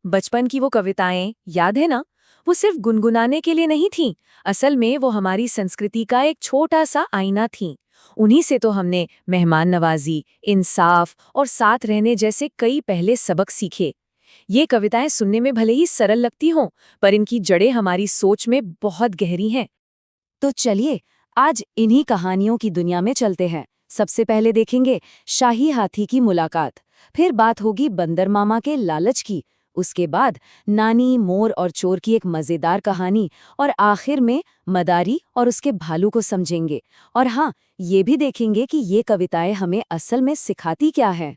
बचपन की वो कविताएं याद है ना? वो सिर्फ गुनगुनाने के लिए नहीं थीं। असल में वो हमारी संस्कृति का एक छोटा सा आईना थीं। उन्हीं से तो हमने मेहमान नवाजी, इंसाफ और साथ रहने जैसे कई पहले सबक सीखे। ये कविताएं सुनने में भले ही सरल लगती हों, पर इनकी जड़ें हमारी सोच में बहुत गहरी हैं। तो चलिए आज इन्हीं कहानियों की दुनिया में चलते हैं। सबसे पहले देखेंगे शाही हाथी की मुलाकात, फिर बात होगी बंदर मामा के लालच की, उसके बाद नानी, मोर और चोर की एक मजेदार कहानी, और आखिर में मदारी और उसके भालू को समझेंगे। और हाँ, ये भी देखेंगे कि ये कविताएं हमें असल में सिखाती क्या है।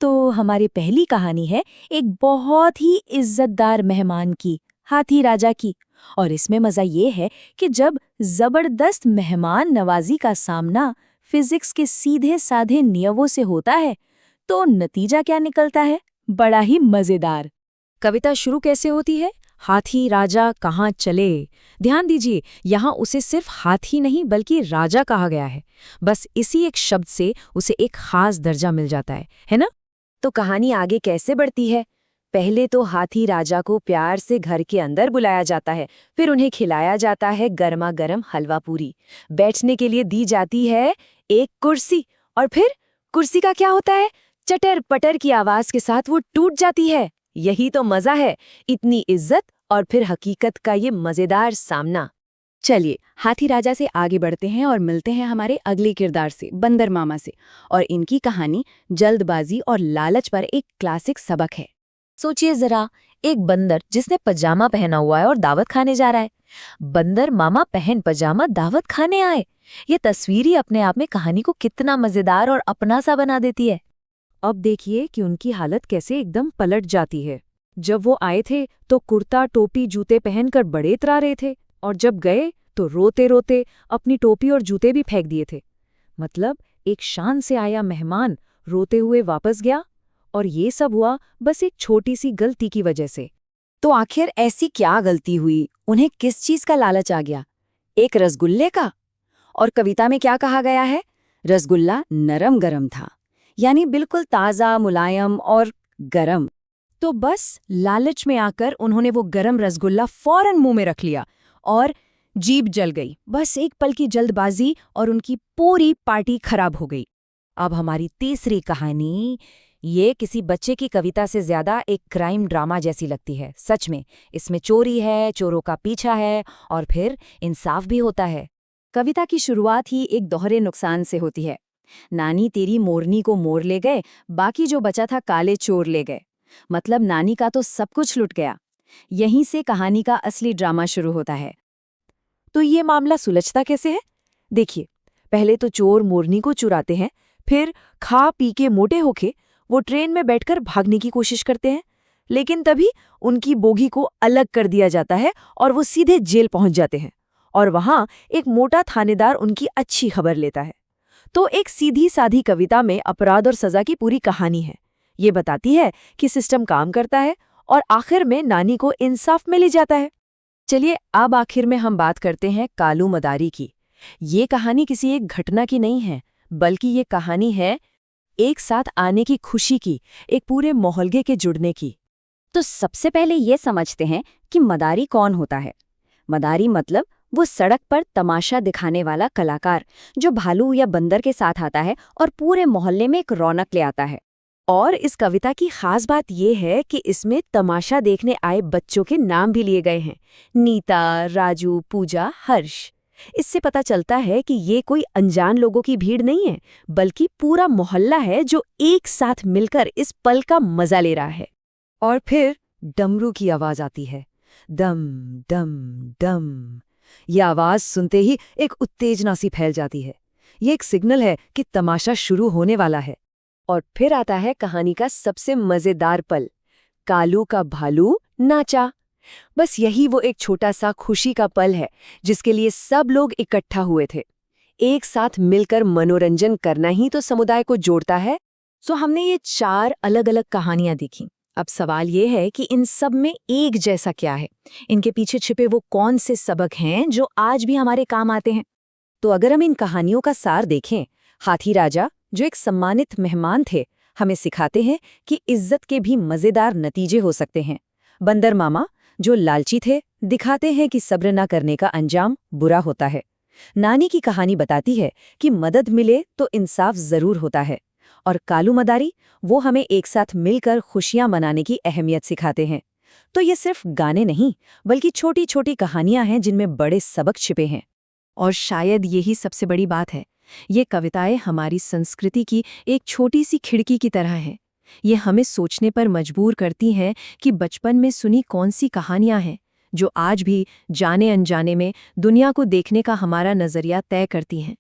तो हमारी पहली कहानी है एक बहुत ही इज्जतदार मेहमान की, हाथी राजा की। और इसमें मजा ये है कि जब जबरदस्त मेहमान नवाजी का सामना फिजिक्स के सीधे साधे नियमों से होता है, तो नतीजा क्या निकलता है? बड़ा ही मजेदार। कविता शुरू कैसे होती है? हाथी राजा कहाँ चले। ध्यान दीजिए, यहाँ उसे सिर्फ हाथी नहीं बल्कि राजा कहा गया है। बस इसी एक शब्द से उसे एक खास दर्जा मिल जाता है ना? तो कहानी आगे कैसे बढ़ती है? पहले तो हाथी राजा को प्यार से घर के अंदर बुलाया जाता है, फिर उन्हें खिलाया जाता है गर्मा गर्म हलवा पूरी। बैठने के लिए दी जाती है एक कुर्सी, और फिर कुर्सी का क्या होता है? चटर पटर की आवाज के साथ वो टूट जाती है। यही तो मजा है, इतनी इज्जत और फिर हकीकत का ये मजेदार सामना। चलिए हाथी राजा से आगे बढ़ते हैं और मिलते हैं हमारे अगले किरदार से, बंदर मामा से। और इनकी कहानी जल्दबाजी और लालच पर एक क्लासिक सबक है। सोचिए जरा, एक बंदर जिसने पजामा पहना हुआ है और दावत खाने जा रहा है। बंदर मामा पहन पजामा दावत खाने आए। ये तस्वीर ही अपने आप में कहानी को कितना मजेदार और अपना सा बना देती है। अब देखिए कि उनकी हालत कैसे एकदम पलट जाती है। जब वो आए थे तो कुर्ता टोपी जूते पहनकर बड़े इतरा रहे थे, और जब गए तो रोते रोते अपनी टोपी और जूते भी फेंक दिए थे। मतलब एक शान से आया मेहमान रोते हुए वापस गया, और ये सब हुआ बस एक छोटी सी गलती की वजह से। तो आखिर ऐसी क्या गलती हुई? उन्हें किस चीज का लालच आ गया? एक रसगुल्ले का। और कविता में क्या कहा गया है? रसगुल्ला नरम गरम था, यानी बिल्कुल ताज़ा, मुलायम और गरम। तो बस लालच में आकर उन्होंने वो गरम रसगुल्ला फौरन मुंह में रख लिया और जीभ जल गई। बस एक पल की जल्दबाजी और उनकी पूरी पार्टी खराब हो गई। अब हमारी तीसरी कहानी, ये किसी बच्चे की कविता से ज्यादा एक क्राइम ड्रामा जैसी लगती है। सच में इसमें चोरी है, चोरों का पीछा है, और फिर इंसाफ भी होता है। कविता की शुरुआत ही एक दोहरे नुकसान से होती है। नानी तेरी मोरनी को मोर ले गए, बाकी जो बचा था काले चोर ले गए। मतलब नानी का तो सब कुछ लुट गया। यहीं से कहानी का असली ड्रामा शुरू होता है। तो ये मामला सुलझता कैसे है? देखिए, पहले तो चोर मोरनी को चुराते हैं, फिर खा पी के मोटे होके वो ट्रेन में बैठकर भागने की कोशिश करते हैं, लेकिन तभी उनकी बोगी को अलग कर दिया जाता है और वो सीधे जेल पहुंच जाते हैं। और वहां एक मोटा थानेदार उनकी अच्छी खबर लेता है। तो एक सीधी साधी कविता में अपराध और सजा की पूरी कहानी है। ये बताती है कि सिस्टम काम करता है और आखिर में नानी को इंसाफ मिल जाता है। चलिए अब आखिर में हम बात करते हैं कालू मदारी की। ये कहानी किसी एक घटना की नहीं है, बल्कि ये कहानी है एक साथ आने की खुशी की, एक पूरे मोहल्ले के जुड़ने की। तो सबसे पहले ये समझते हैं कि मदारी कौन होता है। मदारी मतलब वो सड़क पर तमाशा दिखाने वाला कलाकार, जो भालू या बंदर के साथ आता है और पूरे मोहल्ले में एक रौनक ले आता है। और इस कविता की खास बात यह है कि इसमें तमाशा देखने आए बच्चों के नाम भी लिए गए हैं। नीता, राजू, पूजा, हर्ष। इससे पता चलता है कि ये कोई अनजान लोगों की भीड़ नहीं है, बल्कि पूरा मोहल्ला है जो एक साथ मिलकर इस पल का मजा ले रहा है। और फिर डमरू की आवाज आती है, दम डम डम। यह आवाज सुनते ही एक उत्तेजना सी फैल जाती है। ये एक सिग्नल है कि तमाशा शुरू होने वाला है। और फिर आता है कहानी का सबसे मजेदार पल, कालू का भालू नाचा। बस यही वो एक छोटा सा खुशी का पल है जिसके लिए सब लोग इकट्ठा हुए थे। एक साथ मिलकर मनोरंजन करना ही तो समुदाय को जोड़ता है। सो हमने ये 4 अलग अलग कहानियां देखी। अब सवाल ये है कि इन सब में एक जैसा क्या है? इनके पीछे छिपे वो कौन से सबक हैं जो आज भी हमारे काम आते हैं? तो अगर हम इन कहानियों का सार देखें, हाथी राजा जो एक सम्मानित मेहमान थे, हमें सिखाते हैं कि इज्जत के भी मजेदार नतीजे हो सकते हैं। बंदर मामा, जो लालची थे, दिखाते हैं कि सब्र न करने का अंजाम बुरा होता है। नानी की कहानी बताती है कि मदद मिले तो इंसाफ जरूर होता है। और कालू मदारी, वो हमें एक साथ मिलकर खुशियां मनाने की अहमियत सिखाते हैं। तो ये सिर्फ गाने नहीं, बल्कि छोटी छोटी कहानियां हैं जिनमें बड़े सबक छिपे हैं। और शायद यही सबसे बड़ी बात है। ये कविताएं हमारी संस्कृति की एक छोटी सी खिड़की की तरह हैं। ये हमें सोचने पर मजबूर करती हैं कि बचपन में सुनी कौन सी कहानियां हैं जो आज भी जाने अनजाने में दुनिया को देखने का हमारा नजरिया तय करती हैं।